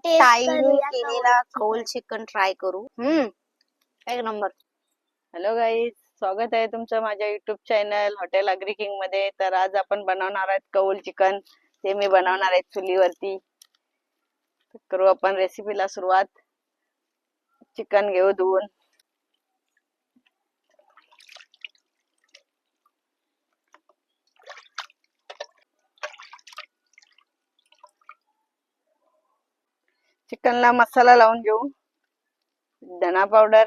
ताईने केलेला कौल चिकन ट्राय करू. एक नंबर. हॅलो गाईज, स्वागत आहे तुमचं माझ्या YouTube channel hotel agree king मध्ये. तर आज आपण बनवणार आहोत कौल चिकन. ते मी बनवणार आहे चुलीवरती. करू आपण रेसिपीला सुरुवात. चिकन घेऊ धुवून. चिकनला मसाला लावून घेऊ. धना पावडर,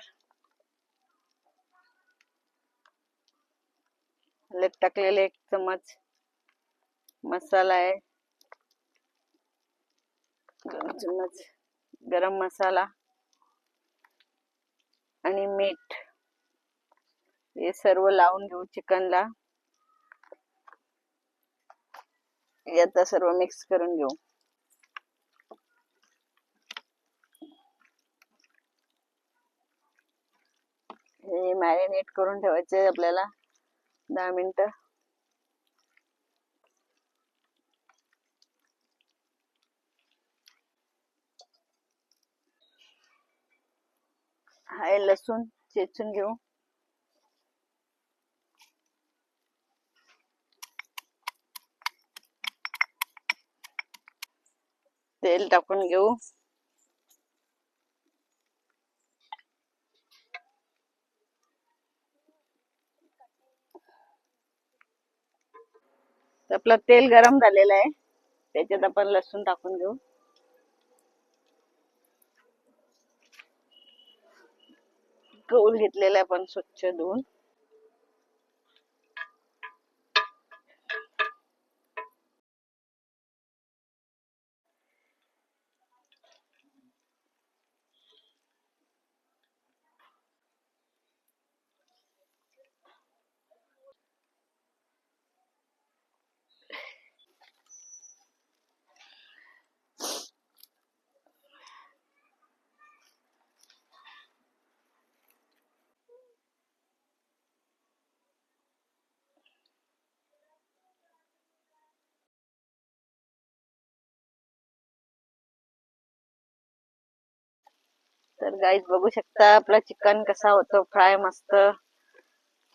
हळद टाकलेले 1 चम्मच, मसाला आहे 2 चम्मच, गरम मसाला आणि मीठ. हे सर्व लावून घेऊ चिकनला. याचा सर्व मिक्स करून घेऊ. हे मॅरिनेट करून ठेवायचे आपल्याला 10 मिनिटं. हाय लसूण चेचून घेऊ. तेल टाकून घेऊ. आपलं तेल गरम झालेलं आहे. त्याच्यात आपण लसूण टाकून घेऊ. कौल घेतलेला आपण स्वच्छ धुवून. तर गाईज बघू शकता आपला चिकन कसा होतो फ्राय मस्त.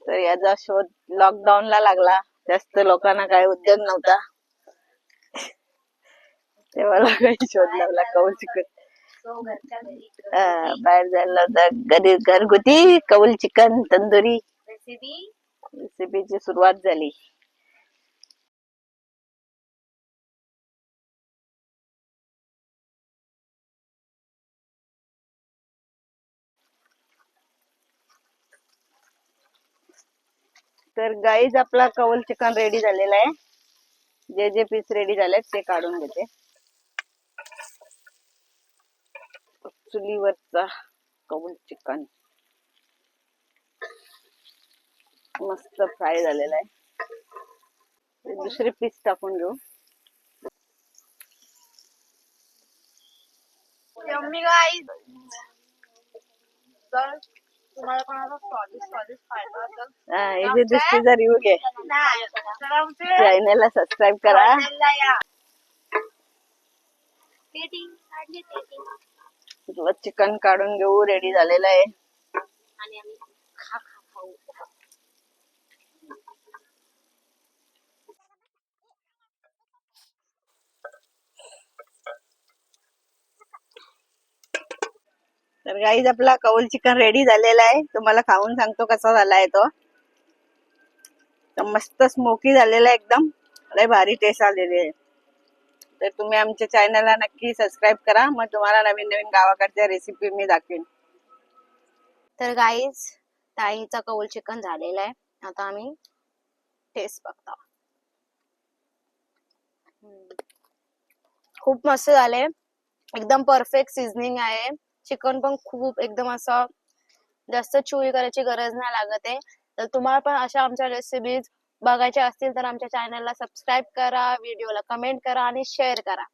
तर याचा शोध लॉकडाऊन ला लागला. जास्त लोकांना काय उद्योग नव्हता, तेव्हा लोकांनी शोध लावला कौल चिकन. बाहेर जायला होता. घरगुती कौल चिकन तंदुरी रेसिपीची सुरुवात झाली. तर गाईज आपला कौल चिकन रेडी झालेला आहे. जे जे पीस रेडी झालेत ते काढून घेते. चुलीवरचा कौल चिकन मस्त फ्राय झालेला आहे. दुसरे पीस टाकून घेऊ. Yummy guys. तर तुम्हाला कोणाला स्वादिष्ट खायचं असेल इथे दुसरीचा रिव्ह्यू घे. चॅनलला सबस्क्राईब करा. चिकन काढून घेऊ. रेडी झालेलं आहे. आणि आम्ही खाऊ. तर गाईज आपला कौल चिकन रेडी झालेला आहे. तुम्हाला खाऊन सांगतो कसा झालाय तो. तर मस्त स्मोकी झालेला एकदम. लय भारी टेस्ट आलेली आहे. तर तुम्ही आमच्या चॅनलला नक्की सबस्क्राईब करा. मग तुम्हाला नवीन नवीन गावाकडच्या रेसिपी मी दाखवेन. तर गाईज ताईचा कौल चिकन झालेला आहे. आता आम्ही टेस्ट बघतो. खूप मस्त झाले. एकदम परफेक्ट सीझनिंग आहे. चिकन पण खूप एकदम असं जास्त चुरी करायची गरज नाही लागत आहे. तर तुम्हाला पण अशा आमच्या रेसिपीज बघायच्या असतील तर आमच्या चॅनलला सबस्क्राईब करा, व्हिडिओला कमेंट करा आणि शेअर करा.